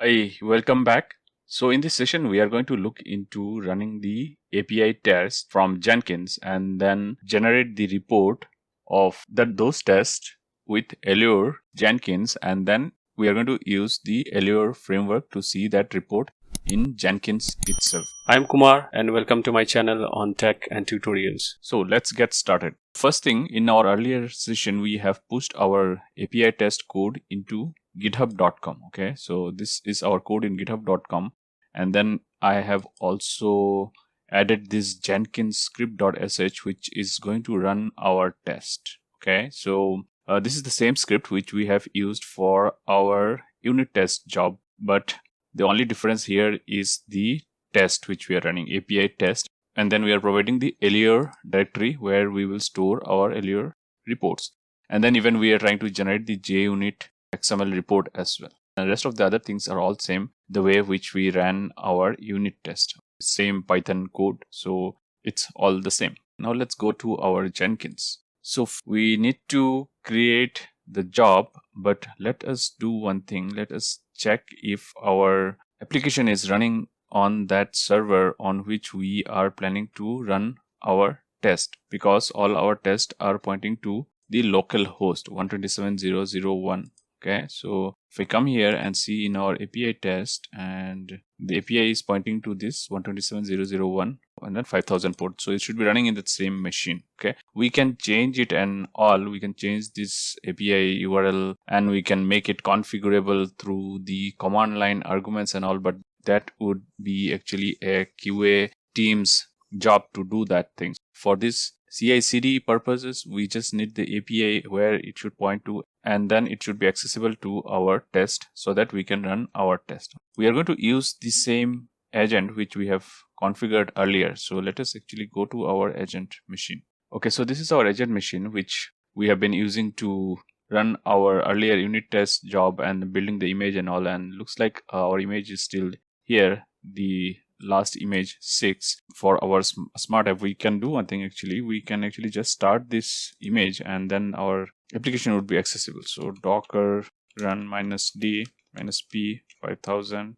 Hi, welcome back. So in this session, we are going to look into running the API test from Jenkins and then generate the report of those tests with Allure, Jenkins, and then we are going to use the Allure framework to see that report in Jenkins itself. I'm Kumar and welcome to my channel on tech and tutorials. So let's get started. First thing, in our earlier session, we have pushed our API test code into github.com. Okay, so this is our code in github.com. And then I have also added this Jenkins script.sh, which is going to run our test. Okay, so this is the same script which we have used for our unit test job, but the only difference here is the test which we are running, API test. And then we are providing the Allure directory where we will store our Allure reports. And then even we are trying to generate the JUnit XML report as well. And the rest of the other things are all same, the way which we ran our unit test. Same Python code, so it's all the same. Now let's go to our Jenkins. So we need to create the job, but let us do one thing. Let us check if our application is running on that server on which we are planning to run our test, because all our tests are pointing to the local host 127.0.0.1. Okay, so if I come here and see in our API test, and the API is pointing to this 127.0.0.1 and then 5000 port, so it should be running in that same machine. Okay, we can change it and all. We can change this API URL and we can make it configurable through the command line arguments and all, but that would be actually a QA team's job to do that thing. For this CI/CD purposes, we just need the API where it should point to, and then it should be accessible to our test so that we can run our test. We are going to use the same agent which we have configured earlier. So let us actually go to our agent machine. Okay, so this is our agent machine which we have been using to run our earlier unit test job and building the image and all, and looks like our image is still here, the last image 6. For our smart app, we can do one thing. Actually, we can actually just start this image and then our application would be accessible. So docker run -d -p 5000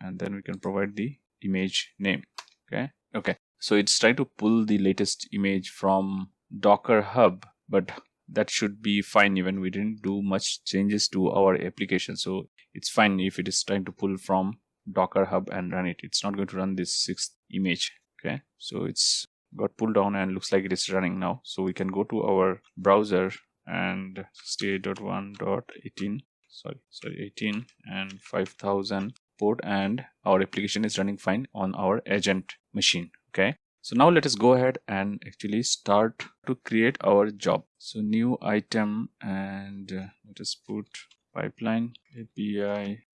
and then we can provide the image name. Okay, so it's trying to pull the latest image from Docker Hub, but that should be fine. Even we didn't do much changes to our application, so it's fine if it is trying to pull from Docker Hub and run it. It's not going to run this 6th image. Okay, so it's got pulled down and looks like it is running now. So we can go to our browser and 68.1.18 18 and 5000 port, and our application is running fine on our agent machine. Okay, so now let us go ahead and actually start to create our job. So new item, and let us put pipeline API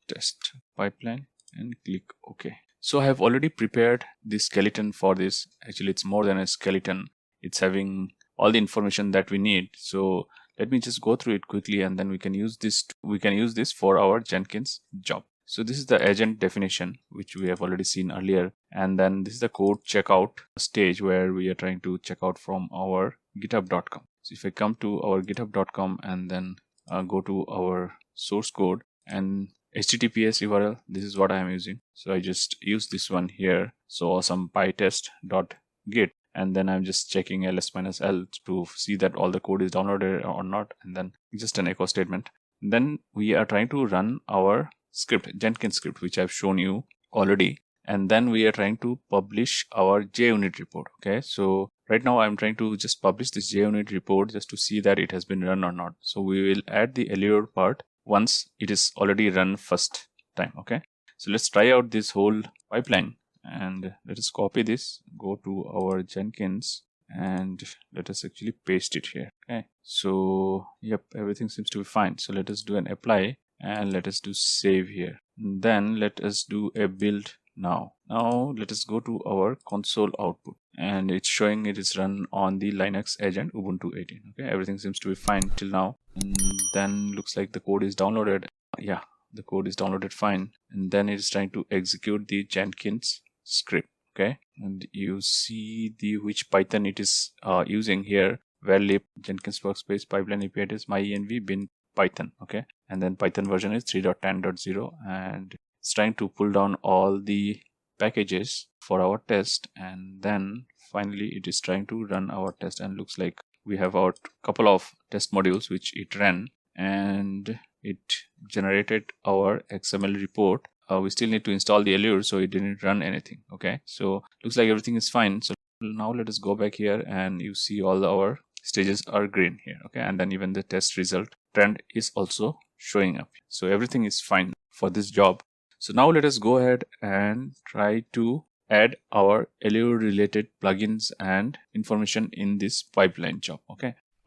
test pipeline and click OK. So I have already prepared the skeleton for this. Actually, it's more than a skeleton. It's having all the information that we need. So let me just go through it quickly, and then we can use this. We can use this for our Jenkins job. So this is the agent definition, which we have already seen earlier. And then this is the code checkout stage where we are trying to check out from our github.com. So if I come to our github.com and then go to our source code and HTTPS URL, this is what I am using. So I just use this one here. So some pytest.git, and then I'm just checking ls-l to see that all the code is downloaded or not, and then just an echo statement. Then we are trying to run our script, Jenkins script, which I've shown you already. And then we are trying to publish our JUnit report. Okay, so right now I'm trying to just publish this JUnit report just to see that it has been run or not. So we will add the Allure part once it is already run first time. Okay, so let's try out this whole pipeline, and let us copy this, go to our Jenkins, and let us actually paste it here. Okay, so yep, everything seems to be fine. So let us do an apply and let us do save here. And then let us do a build now. Now let us go to our console output, and it's showing it is run on the Linux agent Ubuntu 18. Okay, everything seems to be fine till now. And then looks like the code is downloaded. Yeah, the code is downloaded fine. And then it is trying to execute the Jenkins script. Okay, and you see the which Python it is using here. Where lib Jenkins workspace pipeline API test myenv bin Python. Okay, and then Python version is 3.10.0, and it's trying to pull down all the packages for our test, and then finally it is trying to run our test, and looks like we have our couple of test modules which it ran, and it generated our XML report. We still need to install the Allure, so it didn't run anything. Okay, so looks like everything is fine. So now let us go back here, and you see all our stages are green here. Okay, and then even the test result trend is also showing up. So everything is fine for this job. So now let us go ahead and try to add our Allure related plugins and information in this pipeline job.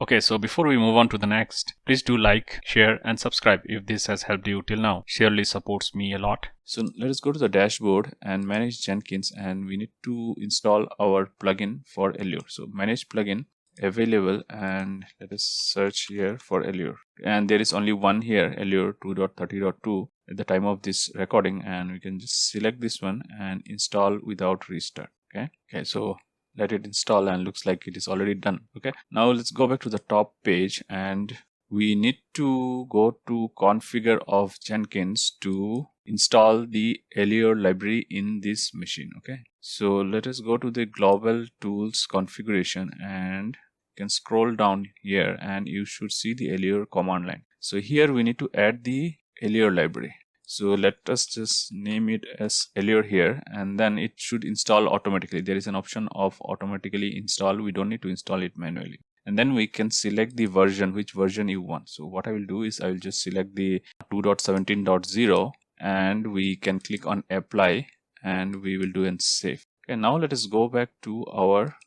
Okay, so before we move on to the next, please do like, share and subscribe if this has helped you till now. Surely supports me a lot. So let us go to the dashboard and manage Jenkins, and we need to install our plugin for Allure. So manage plugin available, and let us search here for Allure, and there is only one here, Allure 2.30.2 at the time of this recording, and we can just select this one and install without restart. Okay, so let it install, and looks like it is already done. Okay, now let's go back to the top page, and we need to go to configure of Jenkins to install the Allure library in this machine. Okay, so let us go to the global tools configuration, and you can scroll down here, and you should see the Allure command line. So here we need to add the Allure library. So let us just name it as Allure here, and then it should install automatically. There is an option of automatically install. We don't need to install it manually. And then we can select the version, which version you want. So what I will do is I will just select the 2.17.0, and we can click on apply, and we will do and save. Okay, now let us go back to our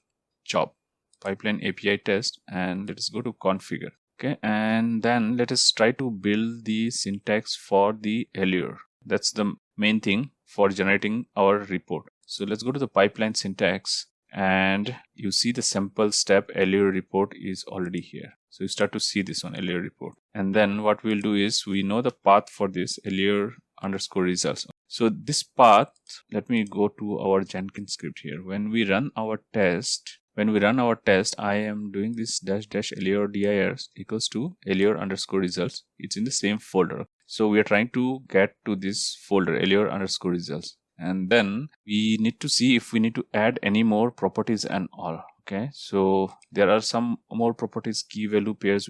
job, pipeline API test, and let us go to configure. Okay, and then let us try to build the syntax for the Allure. That's the main thing for generating our report. So let's go to the pipeline syntax, and you see the sample step Allure report is already here. So you start to see this one, Allure report. And then what we'll do is, we know the path for this Allure underscore results. So this path, let me go to our Jenkins script here. When we run our test, I am doing this dash Allure dir equals to Allure underscore results. It's in the same folder. So we are trying to get to this folder, Allure underscore results. And then we need to see if we need to add any more properties and all. Okay, so there are some more properties, key value pairs,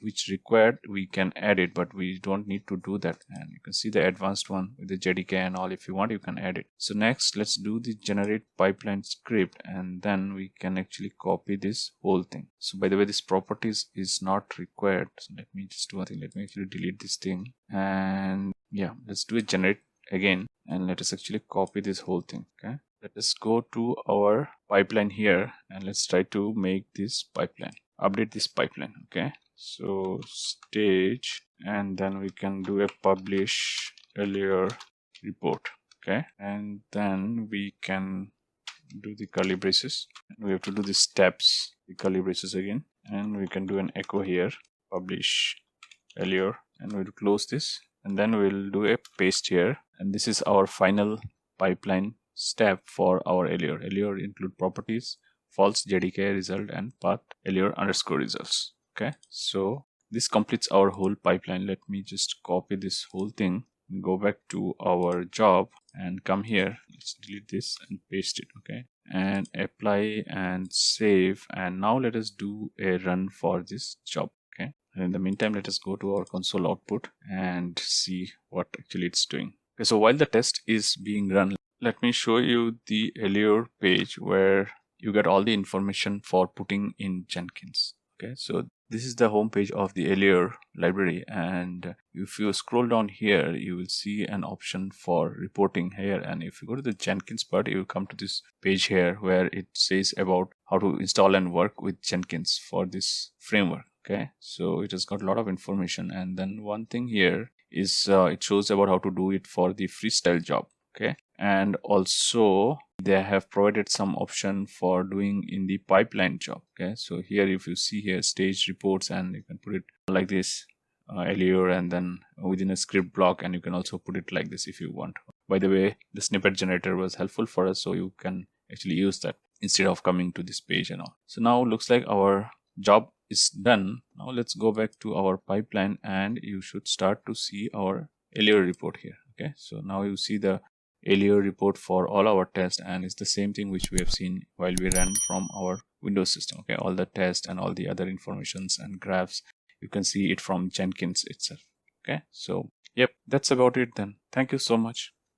which required, we can add it, but we don't need to do that. And you can see the advanced one with the JDK and all. If you want, you can add it. So next, let's do the generate pipeline script, and then we can actually copy this whole thing. So by the way, this properties is not required. So let me just do one thing. Let me actually delete this thing, and yeah, let's do it generate again, and let us actually copy this whole thing. Okay, let us go to our pipeline here, and let's try to make this pipeline, update this pipeline. Okay, so stage, and then we can do a publish Allure report. Okay, and then we can do the curly braces. We have to do the steps, the curly braces again, and we can do an echo here, publish Allure, and we'll close this, and then we'll do a paste here, and this is our final pipeline step for our Allure. Allure include properties, false JDK result, and path Allure underscore results. Okay, so this completes our whole pipeline. Let me just copy this whole thing, go back to our job, and come here. Let's delete this and paste it. Okay, and apply and save, and now let us do a run for this job. Okay, and in the meantime, let us go to our console output and see what actually it's doing. Okay, so while the test is being run, let me show you the Allure page where you get all the information for putting in Jenkins. Okay, so this is the home page of the Allure library, and if you scroll down here, you will see an option for reporting here. And if you go to the Jenkins part, you will come to this page here where it says about how to install and work with Jenkins for this framework. Okay, so it has got a lot of information, and then one thing here is it shows about how to do it for the freestyle job. Okay, and also they have provided some option for doing in the pipeline job. Okay, so here if you see here stage reports, and you can put it like this, Allure, and then within a script block, and you can also put it like this if you want. By the way, the snippet generator was helpful for us, so you can actually use that instead of coming to this page and all. So now looks like our job is done. Now let's go back to our pipeline and you should start to see our Allure report here. Okay, so now you see the Allure report for all our tests, and it's the same thing which we have seen while we ran from our Windows system. Okay, all the tests and all the other informations and graphs, you can see it from Jenkins itself. Okay, so yep, that's about it then. Thank you so much.